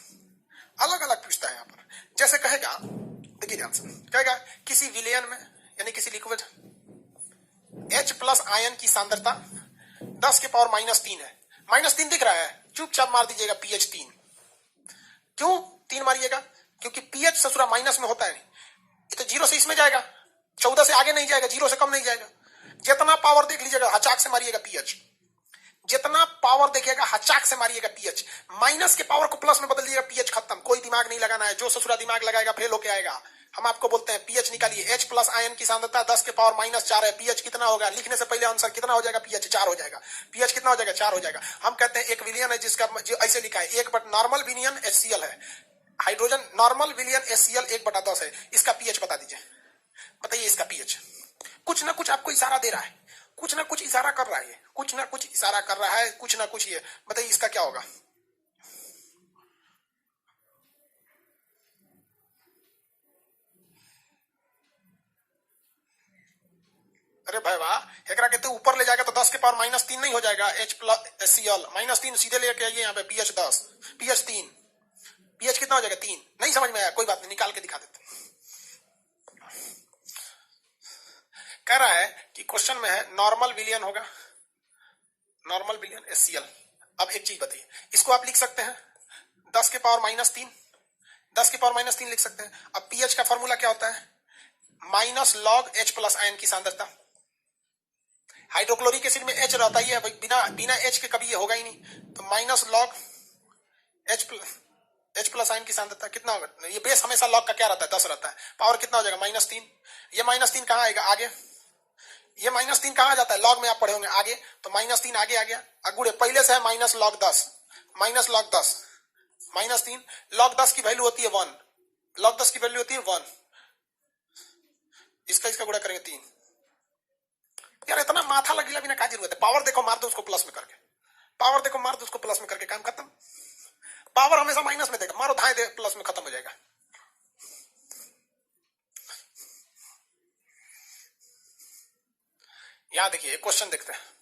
अलग अलग पूछता है यहाँ पर। जैसे कहेगा, देखिए ध्यान से, कहेगा किसी विलयन में यानी किसी लिक्विड H प्लस आयन की सांद्रता 10 के पावर -3 है। -3 दिख रहा है, चुपचाप मार दीजिएगा pH 3। क्यों 3 मारिएगा? क्योंकि pH ससुरा माइनस में होता है, ये तो 0 से इसमें जाएगा, 14 से आगे नहीं जाएगा, 0 से कम नहीं जाएगा। जितना पावर देख लीजिएगा, हचाक से मारिएगा pH, जितना पावर देखिएगा हचाक से मारिएगा pH। माइनस के पावर को प्लस में बदल दिएगा, pH खत्म, कोई दिमाग नहीं लगाना है। जो ससुरा दिमाग लगाएगा फेल होके आएगा। हम आपको बोलते हैं pH निकालिए, H प्लस आयन की सांद्रता 10 के पावर -4 है, pH कितना होगा? लिखने से पहले आंसर कितना हो जाएगा? pH 4 हो जाएगा। pH कितना हो जाएगा? 4 हो जाएगा। हम कहते हैं एक विलियन है जिसका जो ऐसे लिखा है 1 नॉर्मल विलियन HCl है, हाइड्रोजन नॉर्मल विलियन HCl 1/10 है। इसका pH बता दीजिए, बताइए इसका pH। कुछ ना कुछ आपको इशारा दे रहा है, कुछ ना कुछ इशारा कर रहा है, कुछ ना कुछ इशारा कर रहा है, कुछ ना कुछ। ये बताइए इसका क्या होगा? अरे भाई वाह, एकरा कहते ऊपर ले जाएगा तो 10 के पावर -3 नहीं हो जाएगा? H प्लस HCl -3 सीधे लेके आइए यहाँ पे, pH 10, pH 3, pH कितना हो जाएगा? 3। नहीं समझ में आया, कोई बात नहीं, निकाल के दिखा देते। कह रहा है कि क्वेश्चन में है नॉर्मल विलियन होगा, नॉर्मल विलियन HCl। अब एक चीज बताइए, इसको आप लिख सकते हैं 10 के पावर -3, 10 के पावर -3 लिख सकते हैं। अब pH का फॉर्मूला क्या होता है? Minus log H plus ion की सांद्रता। हाइड्रोक्लोरिक एसिड में H रहता ही है भाई, बिना बिना H के कभी ये होगा ही नहीं। तो minus log H plus ion की सांद्रता कितना होगा? ये बेस हमेशा लॉग का क्या रहता है? 10 रहता है। पावर कितना हो जाएगा? -3। ये -3 कहाँ आएगा? आगे। ये -3 कहाँ आ जाता है? लॉग में आप पढ़े होंगे आगे, तो -3 आगे आ गया। अगुड़े पहले से है minus log 10, minus log 10, -3। Log 10 की वैल्यू होती है 1, लॉग 10 की वैल्यू होती है 1। इसका इसका गुणा करेंगे 3। यार इतना माथा लगेगा बिना क्या जरूरत है? पावर देखो मार दो उसको प्लस में करके, पावर देखो मार दो उसको प्लस में करके, काम खत्म। पावर हमेशा माइनस में देगा, मारो धाए दे प्लस में, खत्म हो जाएगा। यहां देखिए क्वेश्चन देखते हैं।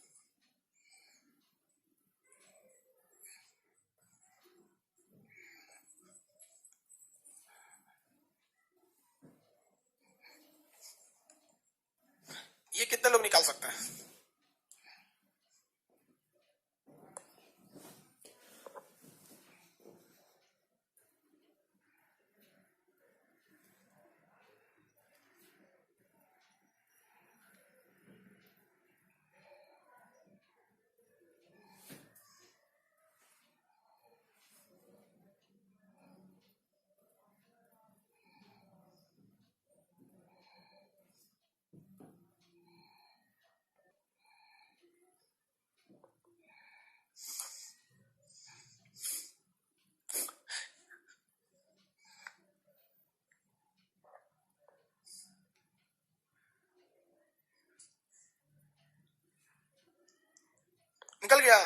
ये कितने लोग निकाल सकते हैं? निकल गया।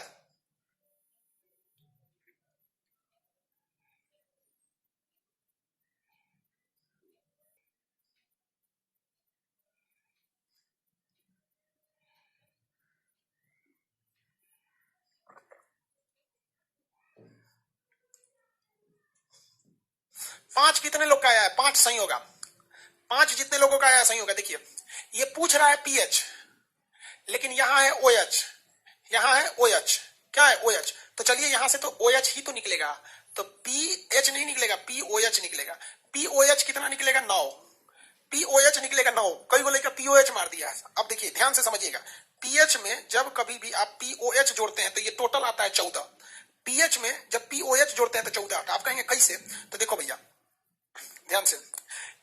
कितने लोग का आया है? 5 सही होगा, 5 जितने लोगों का आया सही होगा। देखिए ये पूछ रहा है पीएच, लेकिन यहां है ओएच, यहां है ओएच, क्या है ओएच, तो चलिए यहां से तो ओएच ही तो निकलेगा, तो पीएच नहीं निकलेगा, पीओएच निकलेगा। पीओएच कितना निकलेगा? 9, पीओएच निकलेगा 9। कई बोलेगा पीओएच मार दिया। अब देखिए ध्यान से समझिएगा, पीएच में जब कभी भी आप पीओएच जोड़ते हैं तो ये टोटल आता है 14, पीएच में जब पीओएच जोड़ते हैं तो 14 आता है। आप कहेंगे कैसे? तो देखो भैया ध्यान से,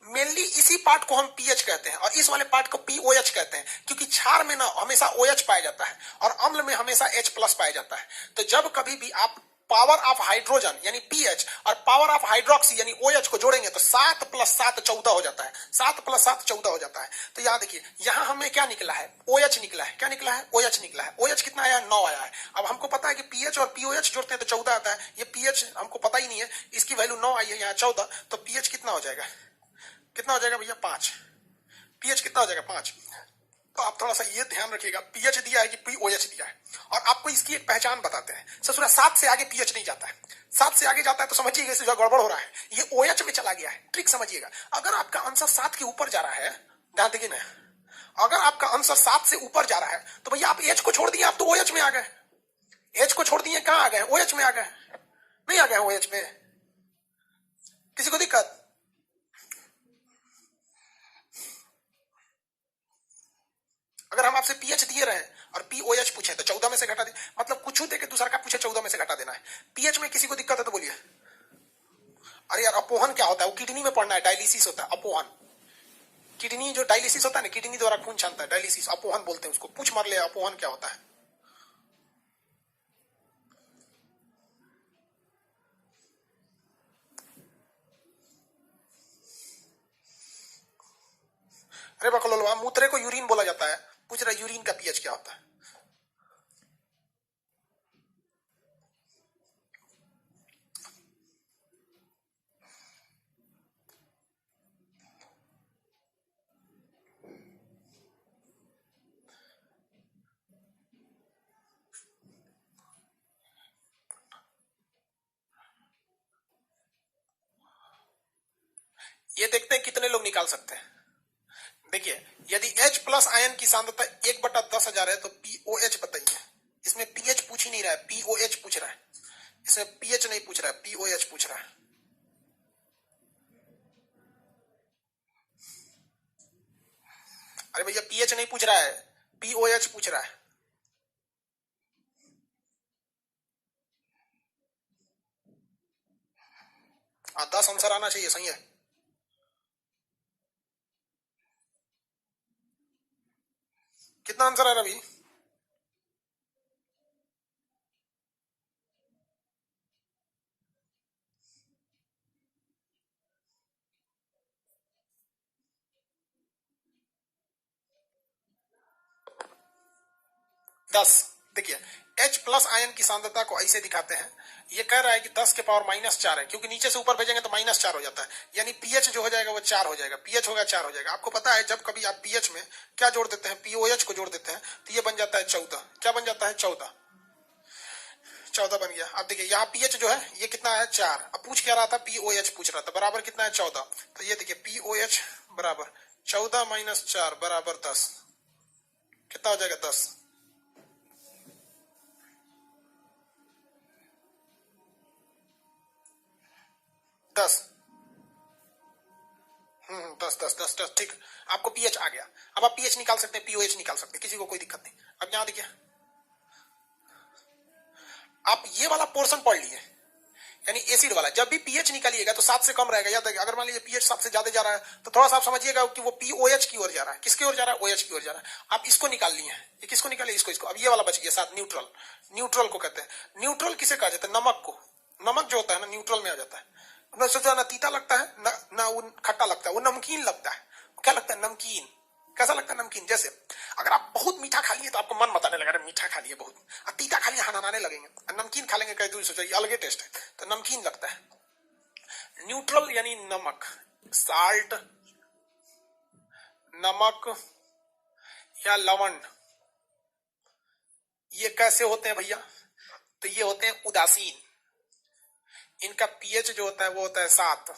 मेनली इसी पार्ट को हम पीएच कहते हैं और इस वाले पार्ट को पीओएच कहते हैं, क्योंकि क्षार में ना हमेशा ओएच पाया जाता है और अम्ल में हमेशा H प्लस पाया जाता है। तो जब कभी भी आप पावर ऑफ हाइड्रोजन यानी पीएच और पावर ऑफ हाइड्रोक्सी यानी ओएच को जोड़ेंगे तो 7 + 7 14 हो जाता है, 7 + 7 14 हो जाता है। तो यहां देखिए, यहां हमें क्या निकला है? OH निकला है। क्या निकला है? OH निकला है। OH कितना आया? 9 आया है। अब हमको पता है कि पीएच और पीओएच जोड़ते हैं तो 14 आता है, ये पीएच हमको पता ही नहीं है, इसकी वैल्यू 9 आई है, यहाँ 14, तो पीएच कितना हो जाएगा? कितना हो जाएगा भैया? 5। पीएच कितना हो जाएगा? 5। तो आप थोड़ा सा ये ध्यान रखिएगा, पीएच दिया है कि पीओएच दिया है, और आपको इसकी एक पहचान बताते हैं। ससुरा 7 से आगे पीएच नहीं जाता है, 7 से आगे जाता है तो समझिएगा इससे जो गड़बड़ हो रहा है, ये ओएच में चला गया है। ट्रिक समझिएगा, अगर आपका आंसर 7 के ऊपर जा रहा है, ध्यान देखिए ना, अगर आपका आंसर 7 से ऊपर जा रहा है तो भैया आप एच को छोड़ दिए, आप तो ओएच में आ गए। एच को छोड़ दिए, कहां आ गए? ओएच में आ गए, नहीं आ गए ओएच में। किसी को दिक्कत? अगर हम आपसे पीएच दिए रहे और पीओएच पूछे तो 14 में से घटा दे, मतलब कुछ दे के दूसरा का पूछे 14 में से घटा देना है। पीएच में किसी को दिक्कत है तो बोलिए। अरे यार अपोहन क्या होता है? वो किडनी में पढ़ना है, डायलिसिस होता है अपोहन। किडनी जो डायलिसिस होता है ना, किडनी द्वारा खून छानता है, डायलिसिस अपोहन बोलते हैं उसको। पूछ मार ले अपोहन क्या होता है। अरे बकलोलवा, मूत्रे को यूरिन बोला जाता है, पूछ रहा यूरिन का पीएच क्या होता है। ये देखते हैं कितने लोग निकाल सकते हैं। देखिए, यदि H प्लस आयन की सांद्रता 1/10,000 है तो पीओएच बताइए। इसमें पीएच पूछ ही नहीं रहा है, पीओएच पूछ रहा है। इसमें पीएच नहीं पूछ रहा है, पीओएच पूछ रहा है। अरे भैया पीएच नहीं पूछ रहा है, पीओएच पूछ रहा है। हाँ 10 आंसर आना चाहिए, सही है। कितना आंसर आ रहा अभी? दस। देखिए H प्लस आयन की सांद्रता को ऐसे दिखाते हैं, ये कह रहा है कि 10 के पावर -4 है, क्योंकि नीचे से ऊपर भेजेंगे तो -4 हो जाता है, यानी पीएच जो हो जाएगा वो 4 हो जाएगा, पीएच होगा 4 हो जाएगा। आपको पता है जब कभी आप पीएच में क्या जोड़ देते हैं, पीओएच को जोड़ देते हैं तो ये बन जाता है 14। क्या बन जाता है? 14। 14 बन गया। अब देखिए यहाँ पीएच जो है ये कितना है? 4। अब पूछ क्या रहा था? पीओएच पूछ रहा था, बराबर कितना है? 14। तो ये देखिए पीओएच बराबर 14 - 4 बराबर 10। कितना हो जाएगा? 10। 10। 10 10 10 10 ठीक। आपको पीएच आ गया। अब आप पीएच निकाल सकते हैं, पीओएच निकाल सकते हैं, किसी को कोई दिक्कत नहीं। अब यहां देखिए, आप ये वाला पोर्शन पढ़ लिए, यानी एसिड वाला। जब भी पीएच निकालिएगा तो 7 से कम रहेगा, याद रखिए। अगर मान लीजिए पीएच 7 से ज्यादा जा रहा है तो थोड़ा सा आप समझिएगा कि वो पीओएच की ओर जा रहा है। किसकी ओर जा रहा है? ओएच की ओर जा रहा है। आप इसको निकाल लिए हैं, ये किसको निकालिए? इसको। अब ये वाला बच गया साथ, न्यूट्रल। न्यूट्रल को कहते हैं, न्यूट्रल किसे कहा जाता है? नमक को। नमक जो होता है ना न्यूट्रल में आ जाता है। ना सोचा ना तीता लगता है ना वो खट्टा लगता है, वो नमकीन लगता है। क्या लगता है? नमकीन। कैसा लगता है? नमकीन। जैसे अगर आप बहुत मीठा खा लिए तो आपको मन बताने लगा मीठा खा लिए बहुत, और तीता खा लिए हनाने लगेंगे, और नमकीन खा लेंगे कहीं दूर सोचा ये अलग टेस्ट है, तो नमकीन लगता है। न्यूट्रल यानी नमक, साल्ट, नमक या लवण, ये कैसे होते हैं भैया? तो ये होते हैं उदासीन। इनका पीएच जो होता है वो होता है 7,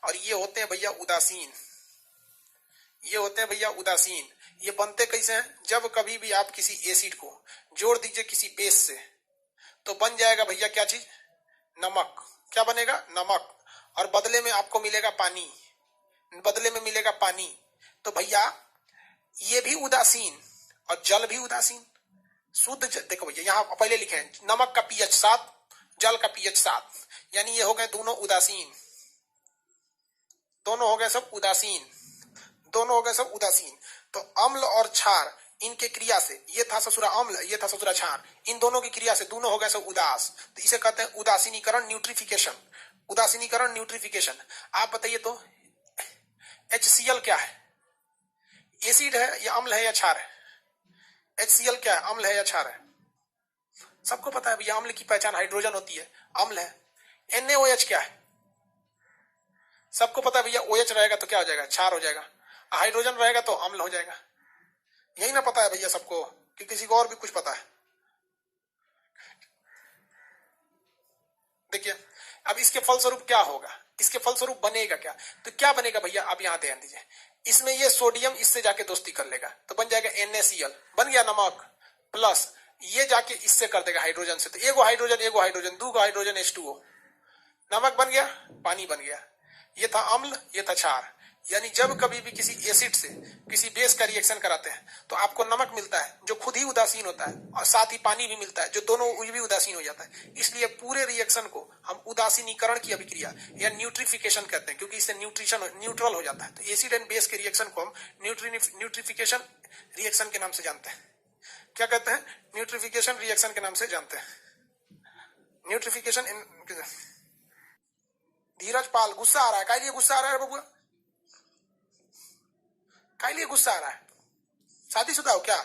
और ये होते हैं भैया उदासीन। ये होते हैं भैया उदासीन। ये बनते कैसे हैं? जब कभी भी आप किसी एसिड को जोड़ दीजिए किसी बेस से तो बन जाएगा भैया क्या चीज? नमक। क्या बनेगा? नमक। और बदले में आपको मिलेगा पानी, बदले में मिलेगा पानी। तो भैया ये भी उदासीन और जल भी उदासीन। शुद्ध देखो भैया यहाँ पहले लिखे हैं नमक का पीएच 7, जल का पीएच 7, यानी ये हो गए दोनों उदासीन, दोनों हो गए सब उदासीन, दोनों हो गए सब उदासीन। तो अम्ल और क्षार इनके क्रिया से, ये था ससुरा अम्ल, ये था ससुरा क्षार, इन दोनों की क्रिया से दोनों हो गए सब उदास। तो इसे कहते हैं उदासीनीकरण, न्यूट्रिफिकेशन। उदासीनीकरण, न्यूट्रिफिकेशन। आप बताइए तो HCl क्या है? एसिड है या अम्ल है या क्षार है? HCl क्या है? अम्ल है या क्षार है? सबको पता है भैया अम्ल की पहचान हाइड्रोजन होती है, अम्ल है। NaOH क्या है? सबको पता है भैया OH रहेगा तो क्या हो जाएगा? क्षार हो जाएगा। हाइड्रोजन रहेगा तो अम्ल हो जाएगा। यही ना पता है भैया सबको कि किसी को और भी कुछ पता है? देखिए अब इसके फलस्वरूप क्या होगा, इसके फलस्वरूप बनेगा क्या? तो क्या बनेगा भैया आप यहाँ ध्यान दीजिए, इसमें ये सोडियम इससे जाके दोस्ती कर लेगा तो बन जाएगा NaCl, बन गया नमक, प्लस ये जाके इससे कर देगा हाइड्रोजन से, तो एगो हाइड्रोजन, दो हाइड्रोजन H2O, नमक बन गया, पानी बन गया। ये था अम्ल, ये था क्षार। यानी जब कभी भी किसी एसिड से किसी बेस का रिएक्शन कराते हैं तो आपको नमक मिलता है जो खुद ही उदासीन होता है और साथ ही पानी भी मिलता है जो दोनों भी उदासीन हो जाता है। इसलिए पूरे रिएक्शन को हम उदासीनीकरण की अभिक्रिया या न्यूट्रिफिकेशन कहते हैं, क्योंकि इससे न्यूट्रल हो जाता है। तो एसिड एंड बेस के रिएक्शन को हम न्यूट्रिफिकेशन रिएक्शन के नाम से जानते हैं। क्या कहते हैं? न्यूट्रिफिकेशन रिएक्शन के नाम से जानते हैं। न्यूट्रिफिकेशन। धीरज पाल, गुस्सा आ रहा है? काय लिए गुस्सा आ रहा है बबुआ? काय लिए गुस्सा आ रहा है? शादीशुदा हो क्या?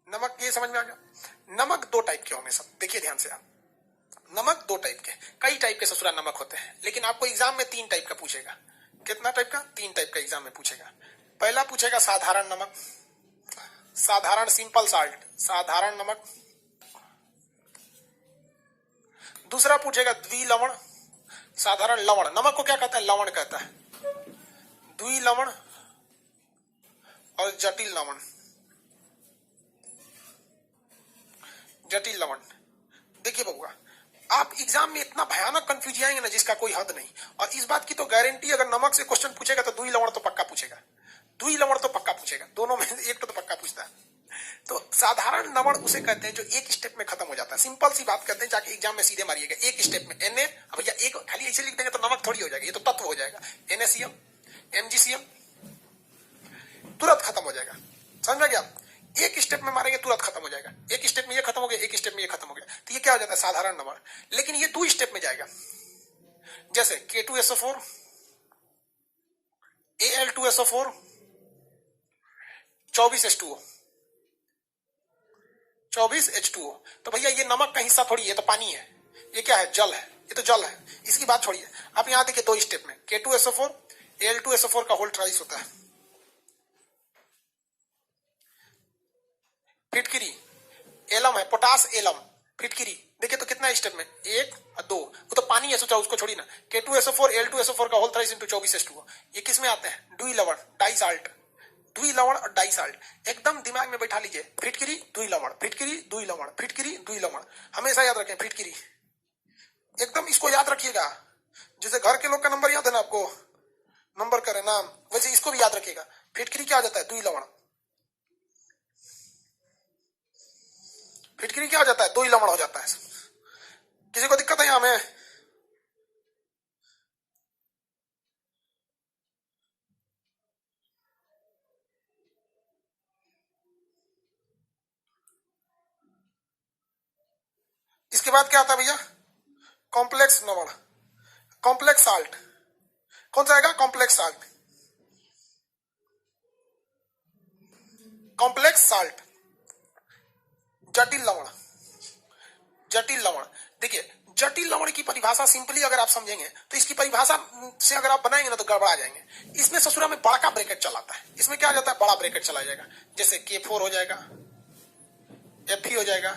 नमक ये समझ में आ गया? नमक दो टाइप के होंगे सब, देखिए ध्यान से आप। नमक दो टाइप के, कई टाइप के ससुरा नमक होते हैं, लेकिन आपको एग्जाम में 3 टाइप का पूछेगा। कितना टाइप का? 3 टाइप का एग्जाम में पूछेगा। पहला पूछेगा साधारण नमक, साधारण सिंपल साल्ट, साधारण नमक। दूसरा पूछेगा द्विलवण, साधारण लवण। नमक को क्या कहता है? लवण कहता है। द्विलवण और जटिल लवण, जटिल लवण। देखिए बबुआ आप एग्जाम में इतना भयानक कंफ्यूज आएंगे ना जिसका कोई हद नहीं। और इस बात की तो गारंटी, अगर नमक से क्वेश्चन पूछेगा तो द्विलवण तो पक्का पूछेगा, द्विलवण तो पक्का पूछेगा, दोनों में एक तो पक्का पूछता है। तो साधारण लवण उसे कहते हैं जो एक स्टेप में खत्म हो जाता है। सिंपल सी बात कहते हैं, जाके एग्जाम में सीधे मारिएगा एक स्टेप में Na। भैया एक खाली ऐसे लिख देंगे तो नमक थोड़ी हो जाएगा, ये तो तत्व हो जाएगा। NaCl, MgCl, तुरंत खत्म हो जाएगा। समझ में गया? एक स्टेप में मारेंगे तुरंत खत्म हो जाएगा। एक स्टेप में ये खत्म हो गया, एक स्टेप में ये खत्म हो गया, तो ये क्या हो जाता है? साधारण लवण। लेकिन ये 2 स्टेप में जाएगा, जैसे K2SO4, Al2SO4, 24H2O, 24H2O। तो भैया ये नमक का हिस्सा थोड़ी है, तो पानी है। ये क्या है? जल है, ये तो जल है। इसकी बात छोड़िए, आप यहां देखिए 2 स्टेप में K2SO4, Al2SO4 का होल ट्राइस होता है। फिटकिरी एलम है, पोटास एलम, फिटकिरी। देखिए तो कितना स्टेप में? 1 और 2। वो तो पानी है, सोचा उसको छोड़ी ना। K2SO4 Al2SO4 का होल थ्राइस इंटू 24H2O। ये किस में आते हैं? द्विलवण, डाइसाल्ट, द्विलवण और डाइसाल्ट। एकदम दिमाग में बैठा लीजिए, फिटकिरी द्विलवण, फिटकिरी द्विलवण, फिटकिरी द्विलवण। हमेशा याद रखें फिटकिरी, एकदम इसको याद रखिएगा। जैसे घर के लोग का नंबर याद है ना आपको, नंबर करे नाम, वैसे इसको भी याद रखिएगा। फिटकिरी क्या हो जाता है? द्विलवण। फिटकिरी क्या हो जाता है? 2 लवण हो जाता है। किसी को दिक्कत है यहां में? इसके बाद क्या आता है भैया? कॉम्प्लेक्स लवण, कॉम्प्लेक्स साल्ट। कौन सा आएगा? Complex salt, complex salt. जटिल लवण, जटिल लवण। देखिए जटिल लवण की परिभाषा सिंपली अगर आप समझेंगे तो इसकी परिभाषा से अगर आप बनाएंगे ना तो गड़बड़ा जाएंगे। इसमें ससुरा में बड़ा का ब्रैकेट चलाता है। इसमें क्या आ जाता है? बड़ा ब्रैकेट चला जाएगा। जैसे K4 हो जाएगा, Fe हो जाएगा,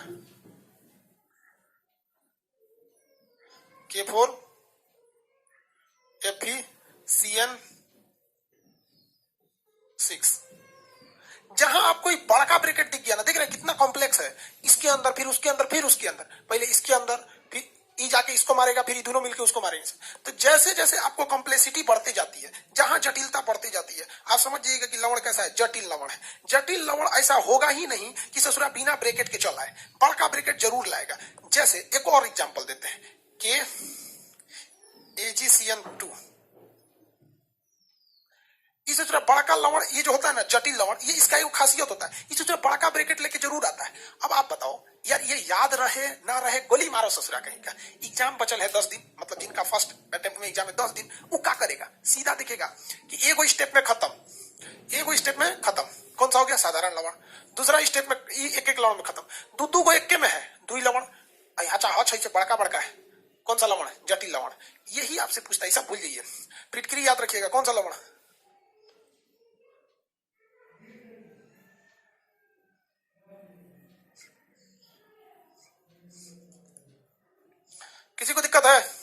K4 FeCN6। जहां आपको एक बड़ा ब्रैकेट दिख गया ना, देख रहे हैं कितना कॉम्प्लेक्स है, इसके अंदर फिर उसके अंदर फिर उसके अंदर, पहले इसके अंदर फिर ई जाके इसको मारेगा, फिर ये दोनों मिलकर उसको मारेंगे। तो जैसे जैसे आपको कॉम्प्लेक्सिटी बढ़ती जाती है, जहां जटिलता बढ़ती जाती है, आप समझ जाइएगा कि लवण कैसा है, जटिल लवण है। जटिल लवण ऐसा होगा ही नहीं कि ससुरा बिना ब्रैकेट के चल आए, बड़का ब्रैकेट जरूर लाएगा। जैसे एक और एग्जाम्पल देते हैं, के AgCN2। इसे थोड़ा बड़का लवण, ये जो होता है ना जटिल लवण, ये इसका एक खासियत होता है, इसे थोड़ा बड़का ब्रैकेट लेके जरूर आता है। अब आप बताओ यार, ये याद रहे ना रहे, गोली मारो ससुरा कहीं का। एग्जाम बचल है 10 दिन, मतलब जिनका फर्स्ट अटेम्प्ट में एग्जाम है 10 दिन, वो क्या करेगा, सीधा दिखेगा कि एगो स्टेप में खत्म, एगो स्टेप में खत्म। कौन सा हो गया, साधारण लवण। दूसरा स्टेप में एक एक लवण में खत्म, दू गो एक में है, दुई लवण। अच्छा अच्छा, बड़का बड़का है, कौन सा लवण है, जटिल लवण। यही आपसे पूछता है, सब भूल जाइए, फिटकरी याद रखिएगा, कौन सा लवण। किसी को दिक्कत है?